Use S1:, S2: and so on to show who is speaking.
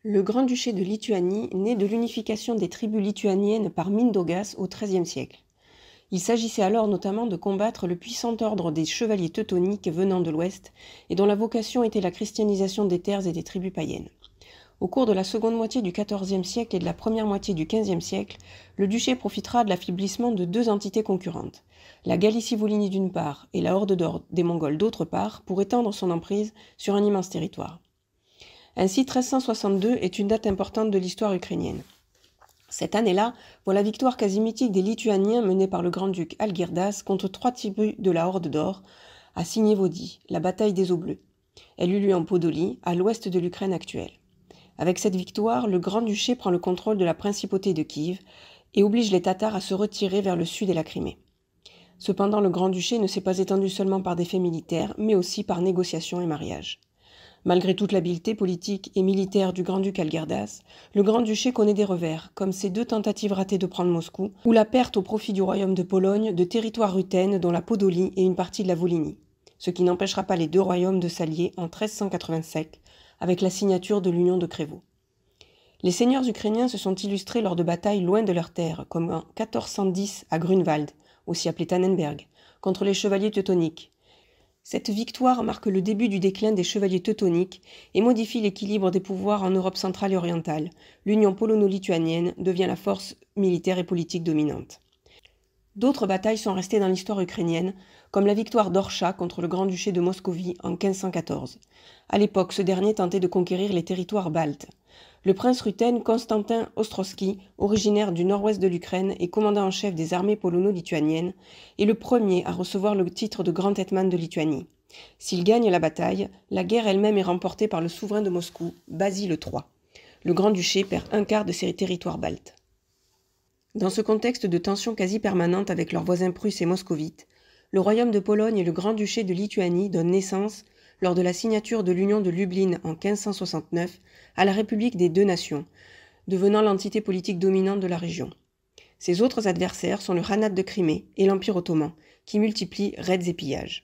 S1: Le Grand-Duché de Lituanie naît de l'unification des tribus lituaniennes par Mindaugas au XIIIe siècle. Il s'agissait alors notamment de combattre le puissant ordre des chevaliers teutoniques venant de l'Ouest et dont la vocation était la christianisation des terres et des tribus païennes. Au cours de la seconde moitié du XIVe siècle et de la première moitié du XVe siècle, le duché profitera de l'affaiblissement de deux entités concurrentes, la Galicie-Volhynie d'une part et la Horde d'Or des Mongols d'autre part, pour étendre son emprise sur un immense territoire. Ainsi, 1362 est une date importante de l'histoire ukrainienne. Cette année-là voit la victoire quasi mythique des Lituaniens menée par le grand-duc Algirdas contre trois tribus de la Horde d'Or à Signévodie, la bataille des Eaux Bleues. Elle eut lieu en Podolie, à l'ouest de l'Ukraine actuelle. Avec cette victoire, le grand-duché prend le contrôle de la principauté de Kiev et oblige les Tatars à se retirer vers le sud et la Crimée. Cependant, le grand-duché ne s'est pas étendu seulement par des faits militaires, mais aussi par négociations et mariages. Malgré toute l'habileté politique et militaire du grand-duc Algirdas, le grand-duché connaît des revers, comme ses deux tentatives ratées de prendre Moscou, ou la perte au profit du royaume de Pologne de territoires rutènes dont la Podolie et une partie de la Volhynie, ce qui n'empêchera pas les deux royaumes de s'allier en 1387 avec la signature de l'union de Crévaux. Les seigneurs ukrainiens se sont illustrés lors de batailles loin de leurs terres, comme en 1410 à Grunwald, aussi appelé Tannenberg, contre les chevaliers teutoniques. Cette victoire marque le début du déclin des chevaliers teutoniques et modifie l'équilibre des pouvoirs en Europe centrale et orientale. L'union polono-lituanienne devient la force militaire et politique dominante. D'autres batailles sont restées dans l'histoire ukrainienne, comme la victoire d'Orsha contre le grand-duché de Moscovie en 1514. À l'époque, ce dernier tentait de conquérir les territoires baltes. Le prince ruthène Constantin Ostrowski, originaire du nord-ouest de l'Ukraine et commandant en chef des armées polono-lituaniennes, est le premier à recevoir le titre de grand hetman de Lituanie. S'il gagne la bataille, la guerre elle-même est remportée par le souverain de Moscou, Basile III. Le grand-duché perd un quart de ses territoires baltes. Dans ce contexte de tensions quasi permanentes avec leurs voisins prusses et moscovites, le royaume de Pologne et le grand-duché de Lituanie donnent naissance, lors de la signature de l'union de Lublin en 1569, à la République des deux nations, devenant l'entité politique dominante de la région. Ses autres adversaires sont le Khanat de Crimée et l'Empire ottoman, qui multiplient raids et pillages.